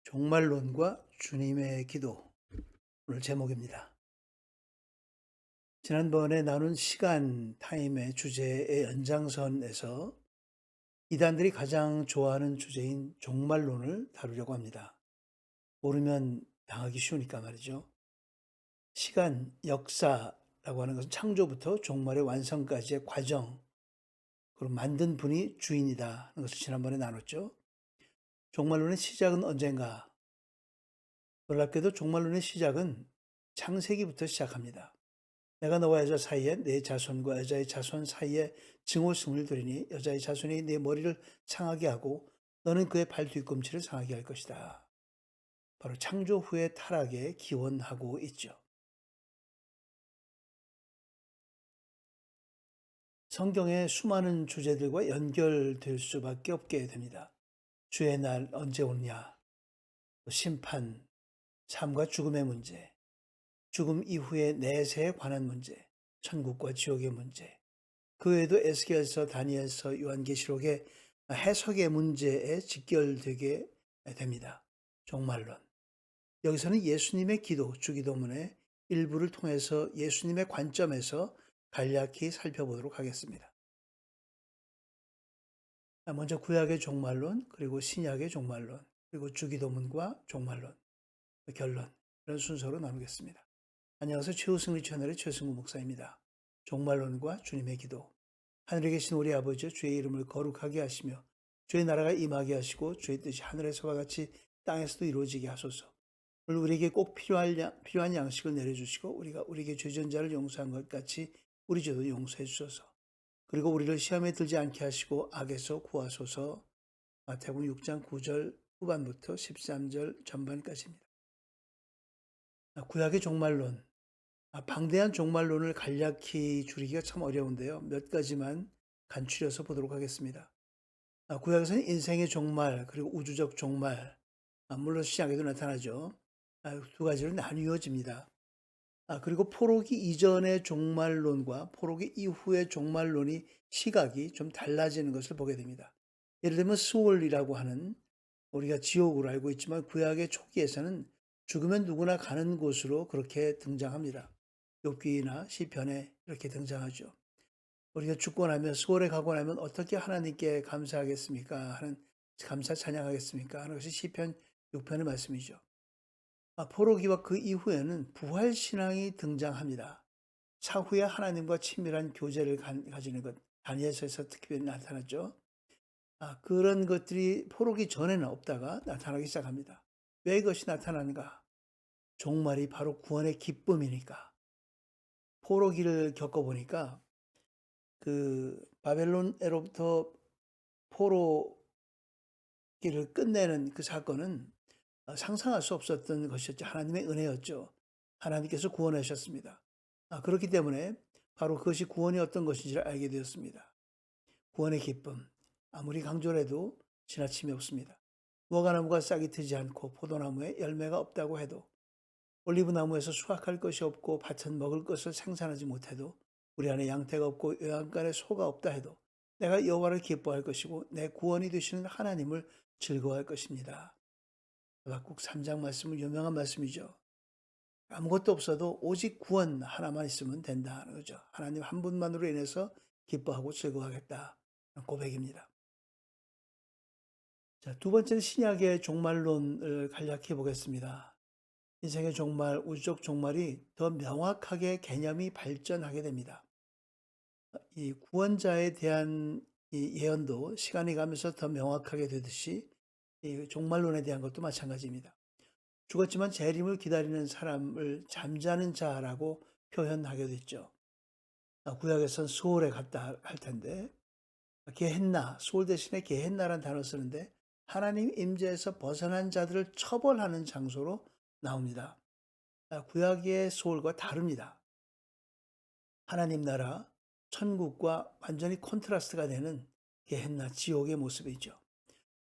종말론과 주님의 기도, 오늘 제목입니다. 지난번에 나눈 시간 타임의 주제의 연장선에서 이단들이 가장 좋아하는 주제인 종말론을 다루려고 합니다. 모르면 당하기 쉬우니까 말이죠. 시간, 역사라고 하는 것은 창조부터 종말의 완성까지의 과정, 그리고 만든 분이 주인이다 하는 것을 지난번에 나눴죠. 종말론의 시작은 언젠가? 놀랍게도 종말론의 시작은 창세기부터 시작합니다. 내가 너와 여자 사이에 내 자손과 여자의 자손 사이에 증오승을 두리니 여자의 자손이 내 머리를 상하게 하고 너는 그의 발 뒤꿈치를 상하게 할 것이다. 바로 창조 후의 타락에 기원하고 있죠. 성경의 수많은 주제들과 연결될 수밖에 없게 됩니다. 주의 날 언제 오느냐, 또 심판, 삶과 죽음의 문제, 죽음 이후의 내세에 관한 문제, 천국과 지옥의 문제, 그 외에도 에스겔서, 다니엘서, 요한계시록의 해석의 문제에 직결되게 됩니다. 종말론. 여기서는 예수님의 기도, 주기도문의 일부를 통해서 예수님의 관점에서 간략히 살펴보도록 하겠습니다. 먼저 구약의 종말론, 그리고 신약의 종말론, 그리고 주기도문과 종말론, 결론, 이런 순서로 나누겠습니다. 안녕하세요. 최우승리 채널의 최승구 목사입니다. 종말론과 주님의 기도. 하늘에 계신 우리 아버지여, 주의 이름을 거룩하게 하시며 주의 나라가 임하게 하시고 주의 뜻이 하늘에서와 같이 땅에서도 이루어지게 하소서. 오늘 우리에게 꼭 필요한 양식을 내려주시고 우리가 우리에게 죄진 자를 용서한 것 같이 우리 죄도 용서해 주소서. 그리고 우리를 시험에 들지 않게 하시고 악에서 구하소서. 마태복음 6장 9절 후반부터 13절 전반까지입니다. 구약의 종말론, 방대한 종말론을 간략히 줄이기가 참 어려운데요. 몇 가지만 간추려서 보도록 하겠습니다. 구약에서는 인생의 종말, 그리고 우주적 종말, 물론 신약에도 나타나죠. 두 가지로 나뉘어집니다. 그리고 포로기 이전의 종말론과 포로기 이후의 종말론이 시각이 좀 달라지는 것을 보게 됩니다. 예를 들면 스올이라고 하는, 우리가 지옥으로 알고 있지만 구약의 초기에서는 죽으면 누구나 가는 곳으로 그렇게 등장합니다. 욥기나 시편에 이렇게 등장하죠. 우리가 죽고 나면 수월에 가고 나면 어떻게 하나님께 감사하겠습니까? 하는 감사 찬양하겠습니까? 하는 것이 시편 6편의 말씀이죠. 포로기와 그 이후에는 부활 신앙이 등장합니다. 차후에 하나님과 친밀한 교제를 가지는 것, 다니엘서에서 특별히 나타났죠. 그런 것들이 포로기 전에는 없다가 나타나기 시작합니다. 왜 이것이 나타나는가? 종말이 바로 구원의 기쁨이니까. 포로기를 겪어보니까 그 바벨론으로부터 포로기를 끝내는 그 사건은 상상할 수 없었던 것이었죠. 하나님의 은혜였죠. 하나님께서 구원하셨습니다. 그렇기 때문에 바로 그것이 구원이 어떤 것인지를 알게 되었습니다. 구원의 기쁨, 아무리 강조를 해도 지나침이 없습니다. 무화과나무가 싹이 트지 않고 포도나무에 열매가 없다고 해도, 올리브나무에서 수확할 것이 없고 밭은 먹을 것을 생산하지 못해도, 우리 안에 양태가 없고 요양간에 소가 없다 해도 내가 여호와를 기뻐할 것이고 내 구원이 되시는 하나님을 즐거워할 것입니다. 하박국 3장 말씀은 유명한 말씀이죠. 아무것도 없어도 오직 구원 하나만 있으면 된다는 거죠. 하나님 한 분만으로 인해서 기뻐하고 즐거워하겠다. 고백입니다. 자, 두 번째는 신약의 종말론을 간략히 보겠습니다. 인생의 종말, 우주적 종말이 더 명확하게 개념이 발전하게 됩니다. 이 구원자에 대한 이 예언도 시간이 가면서 더 명확하게 되듯이 이 종말론에 대한 것도 마찬가지입니다. 죽었지만 재림을 기다리는 사람을 잠자는 자라고 표현하게 됐죠. 구약에선 수월에 갔다 할 텐데 게헨나, 수월 대신에 게헨나라는 단어 쓰는데 하나님 임재에서 벗어난 자들을 처벌하는 장소로 나옵니다. 구약의 수월과 다릅니다. 하나님 나라, 천국과 완전히 콘트라스트가 되는 게헨나, 지옥의 모습이죠.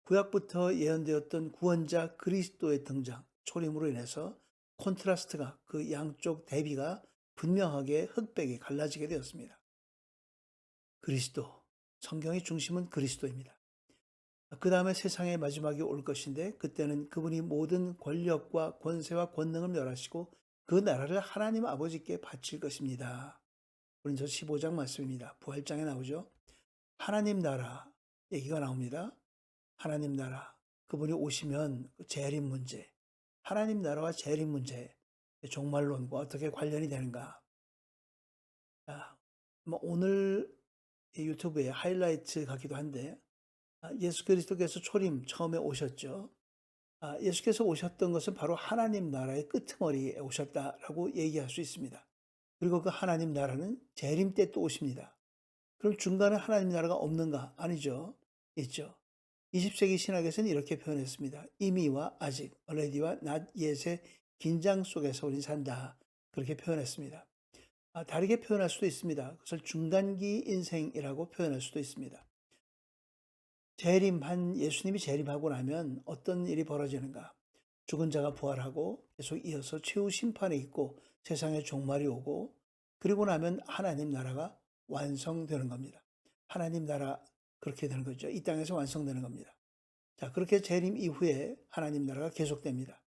구약부터 예언되었던 구원자 그리스도의 등장, 초림으로 인해서 콘트라스트가, 그 양쪽 대비가 분명하게 흑백이 갈라지게 되었습니다. 그리스도, 성경의 중심은 그리스도입니다. 그 다음에 세상의 마지막이 올 것인데 그때는 그분이 모든 권력과 권세와 권능을 멸하시고 그 나라를 하나님 아버지께 바칠 것입니다. 고린도서 15장 말씀입니다. 부활장에 나오죠. 하나님 나라 얘기가 나옵니다. 하나님 나라 그분이 오시면 그 재림 문제, 하나님 나라와 재림 문제, 종말론과 어떻게 관련이 되는가. 뭐 오늘 유튜브에 하이라이트 같기도 한데 예수 그리스도께서 초림 처음에 오셨죠. 예수께서 오셨던 것은 바로 하나님 나라의 끄트머리에 오셨다라고 얘기할 수 있습니다. 그리고 그 하나님 나라는 재림 때 또 오십니다. 그럼 중간에 하나님 나라가 없는가? 아니죠. 있죠. 20세기 신학에서는 이렇게 표현했습니다. 이미와 아직, already와 not yet의 긴장 속에서 우린 산다. 그렇게 표현했습니다. 다르게 표현할 수도 있습니다. 그것을 중간기 인생이라고 표현할 수도 있습니다. 예수님이 재림하고 나면 어떤 일이 벌어지는가? 죽은 자가 부활하고 계속 이어서 최후 심판이 있고 세상의 종말이 오고 그리고 나면 하나님 나라가 완성되는 겁니다. 하나님 나라 그렇게 되는 거죠. 이 땅에서 완성되는 겁니다. 자, 그렇게 재림 이후에 하나님 나라가 계속됩니다.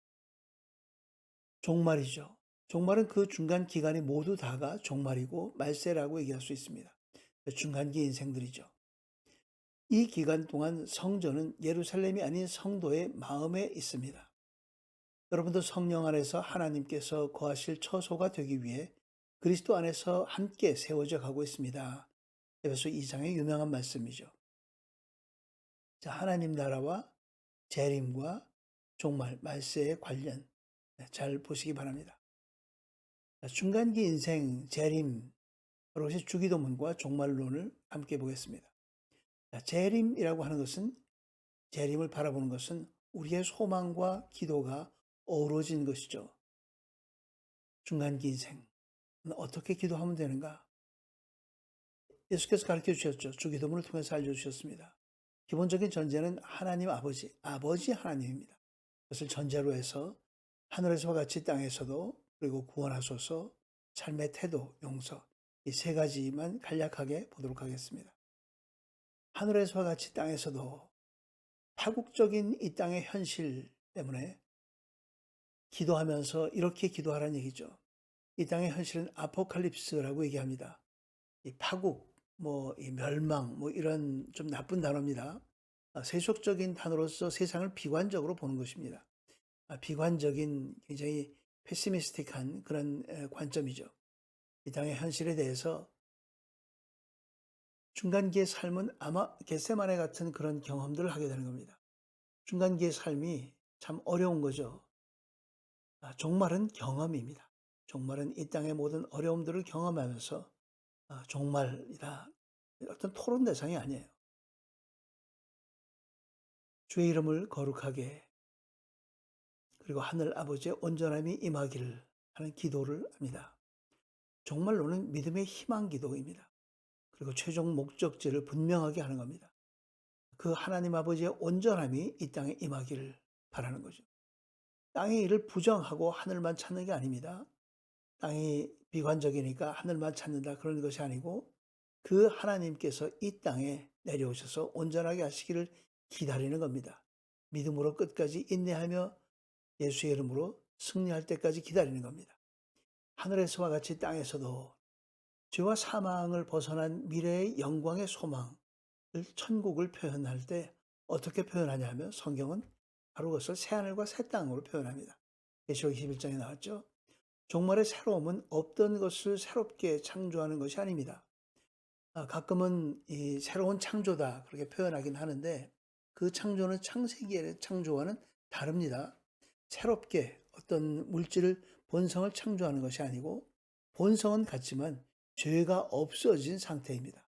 종말이죠. 종말은 그 중간 기간이 모두 다가 종말이고 말세라고 얘기할 수 있습니다. 중간기 인생들이죠. 이 기간 동안 성전은 예루살렘이 아닌 성도의 마음에 있습니다. 여러분도 성령 안에서 하나님께서 거하실 처소가 되기 위해 그리스도 안에서 함께 세워져 가고 있습니다. 에베소 2장의 유명한 말씀이죠. 자, 하나님 나라와 재림과 종말, 말세의 관련 잘 보시기 바랍니다. 자, 중간기 인생, 재림, 그것이 주기도문과 종말론을 함께 보겠습니다. 자, 재림이라고 하는 것은 재림을 바라보는 것은 우리의 소망과 기도가 어우러진 것이죠. 중간기 인생 어떻게 기도하면 되는가? 예수께서 가르쳐 주셨죠. 주기도문을 통해서 알려주셨습니다. 기본적인 전제는 하나님 아버지 하나님입니다. 그것을 전제로 해서 하늘에서와 같이 땅에서도 그리고 구원하소서, 삶의 태도, 용서 이 세 가지만 간략하게 보도록 하겠습니다. 하늘에서와 같이 땅에서도 파국적인 이 땅의 현실 때문에 기도하면서 이렇게 기도하라는 얘기죠. 이 땅의 현실은 아포칼립스라고 얘기합니다. 이 파국, 이 멸망, 이런 좀 나쁜 단어입니다. 세속적인 단어로서 세상을 비관적으로 보는 것입니다. 비관적인 굉장히 패시미스틱한 그런 관점이죠. 이 땅의 현실에 대해서 중간기의 삶은 아마 겟세마네 같은 그런 경험들을 하게 되는 겁니다. 중간기의 삶이 참 어려운 거죠. 종말은 경험입니다. 종말은 이 땅의 모든 어려움들을 경험하면서 종말이다. 어떤 토론 대상이 아니에요. 주의 이름을 거룩하게 그리고 하늘 아버지의 온전함이 임하기를 하는 기도를 합니다. 종말로는 믿음의 희망 기도입니다. 그리고 최종 목적지를 분명하게 하는 겁니다. 그 하나님 아버지의 온전함이 이 땅에 임하기를 바라는 거죠. 땅의 일을 부정하고 하늘만 찾는 게 아닙니다. 땅이 비관적이니까 하늘만 찾는다 그런 것이 아니고 그 하나님께서 이 땅에 내려오셔서 온전하게 하시기를 기다리는 겁니다. 믿음으로 끝까지 인내하며 예수의 이름으로 승리할 때까지 기다리는 겁니다. 하늘에서와 같이 땅에서도 죄와 사망을 벗어난 미래의 영광의 소망을 천국을 표현할 때 어떻게 표현하냐면 성경은 바로 그것을 새하늘과 새 땅으로 표현합니다. 계시록 21장에 나왔죠. 종말의 새로움은 없던 것을 새롭게 창조하는 것이 아닙니다. 가끔은 이 새로운 창조다 그렇게 표현하긴 하는데 그 창조는 창세기의 창조와는 다릅니다. 새롭게 어떤 물질을 본성을 창조하는 것이 아니고 본성은 같지만 죄가 없어진 상태입니다.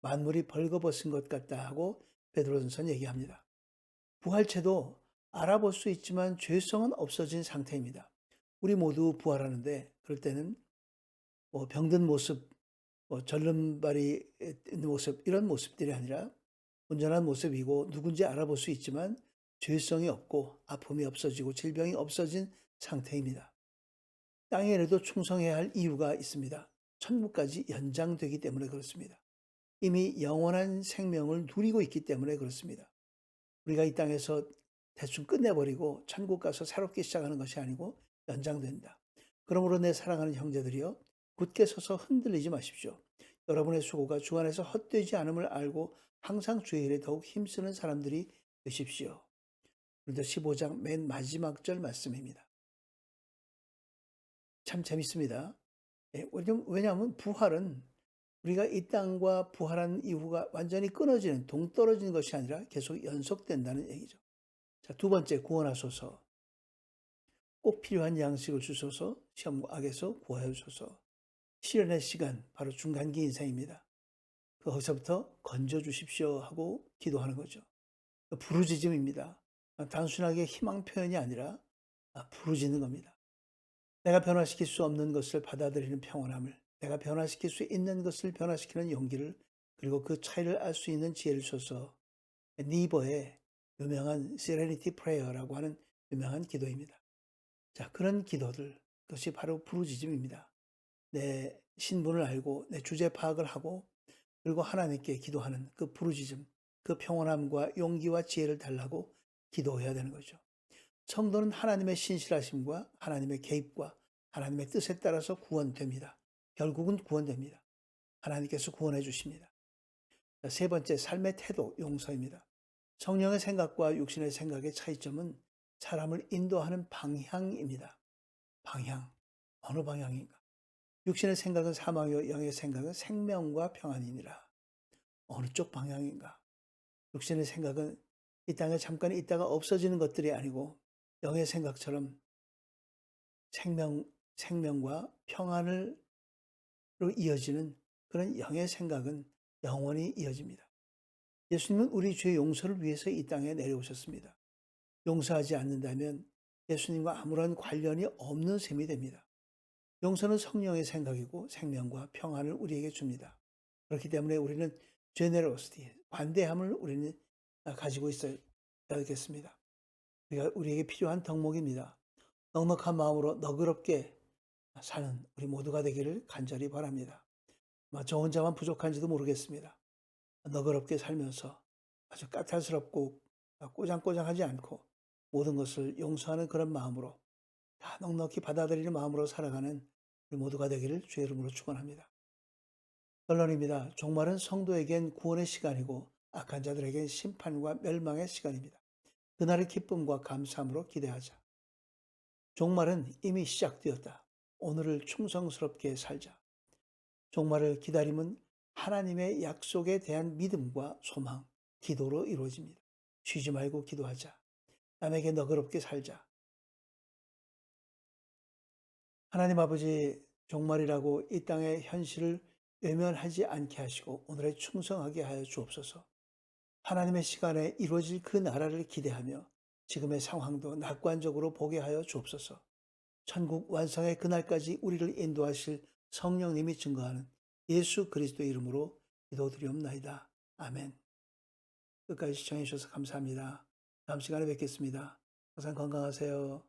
만물이 벌거벗은 것 같다 하고 베드로전서 얘기합니다. 부활체도 알아볼 수 있지만 죄성은 없어진 상태입니다. 우리 모두 부활하는데 그럴 때는 병든 모습, 절름발이 있는 모습 이런 모습들이 아니라 온전한 모습이고 누군지 알아볼 수 있지만 죄성이 없고 아픔이 없어지고 질병이 없어진 상태입니다. 땅에라도 충성해야 할 이유가 있습니다. 천국까지 연장되기 때문에 그렇습니다. 이미 영원한 생명을 누리고 있기 때문에 그렇습니다. 우리가 이 땅에서 대충 끝내버리고 천국 가서 새롭게 시작하는 것이 아니고 연장된다. 그러므로 내 사랑하는 형제들이여 굳게 서서 흔들리지 마십시오. 여러분의 수고가 주 안에서 헛되지 않음을 알고 항상 주의 일에 더욱 힘쓰는 사람들이 되십시오. 그런데 15장 맨 마지막 절 말씀입니다. 참 재밌습니다. 예, 왜냐하면 부활은 우리가 이 땅과 부활한 이후가 완전히 끊어지는 동떨어지는 것이 아니라 계속 연속된다는 얘기죠. 자, 두 번째, 구원하소서. 꼭 필요한 양식을 주소서. 시험과 악에서 구하여 주소서. 시련의 시간, 바로 중간기 인생입니다. 거기서부터 건져 주십시오 하고 기도하는 거죠. 부르짖음입니다. 단순하게 희망 표현이 아니라 부르짖는 겁니다. 내가 변화시킬 수 없는 것을 받아들이는 평온함을, 내가 변화시킬 수 있는 것을 변화시키는 용기를, 그리고 그 차이를 알 수 있는 지혜를 줘서 니버의 유명한 세레니티 프레이어라고 하는 유명한 기도입니다. 자, 그런 기도들, 그것이 바로 부르짖음입니다. 내 신분을 알고 내 주제 파악을 하고 그리고 하나님께 기도하는 그 부르짖음, 그 평온함과 용기와 지혜를 달라고 기도해야 되는 거죠. 성도는 하나님의 신실하심과 하나님의 개입과 하나님의 뜻에 따라서 구원됩니다. 결국은 구원됩니다. 하나님께서 구원해 주십니다. 세 번째, 삶의 태도, 용서입니다. 성령의 생각과 육신의 생각의 차이점은 사람을 인도하는 방향입니다. 방향, 어느 방향인가? 육신의 생각은 사망이요 영의 생각은 생명과 평안이니라. 어느 쪽 방향인가? 육신의 생각은 이 땅에 잠깐 있다가 없어지는 것들이 아니고 영의 생각처럼 생명과 평안으로 이어지는 그런 영의 생각은 영원히 이어집니다. 예수님은 우리 죄의 용서를 위해서 이 땅에 내려오셨습니다. 용서하지 않는다면 예수님과 아무런 관련이 없는 셈이 됩니다. 용서는 성령의 생각이고 생명과 평안을 우리에게 줍니다. 그렇기 때문에 우리는 제네로시티, 관대함을 우리는 가지고 있어야 되겠습니다. 우리에게 필요한 덕목입니다. 넉넉한 마음으로 너그럽게 사는 우리 모두가 되기를 간절히 바랍니다. 저 혼자만 부족한지도 모르겠습니다. 너그럽게 살면서 아주 까탈스럽고 꼬장꼬장하지 않고 모든 것을 용서하는 그런 마음으로 다 넉넉히 받아들이는 마음으로 살아가는 우리 모두가 되기를 주의 이름으로 축원합니다. 결론입니다. 종말은 성도에겐 구원의 시간이고 악한 자들에겐 심판과 멸망의 시간입니다. 그날의 기쁨과 감사함으로 기대하자. 종말은 이미 시작되었다. 오늘을 충성스럽게 살자. 종말을 기다림은 하나님의 약속에 대한 믿음과 소망, 기도로 이루어집니다. 쉬지 말고 기도하자. 남에게 너그럽게 살자. 하나님 아버지, 종말이라고 이 땅의 현실을 외면하지 않게 하시고 오늘에 충성하게 하여 주옵소서. 하나님의 시간에 이루어질 그 나라를 기대하며 지금의 상황도 낙관적으로 보게 하여 주옵소서. 천국 완성의 그날까지 우리를 인도하실 성령님이 증거하는 예수 그리스도의 이름으로 기도드리옵나이다. 아멘. 끝까지 시청해 주셔서 감사합니다. 다음 시간에 뵙겠습니다. 항상 건강하세요.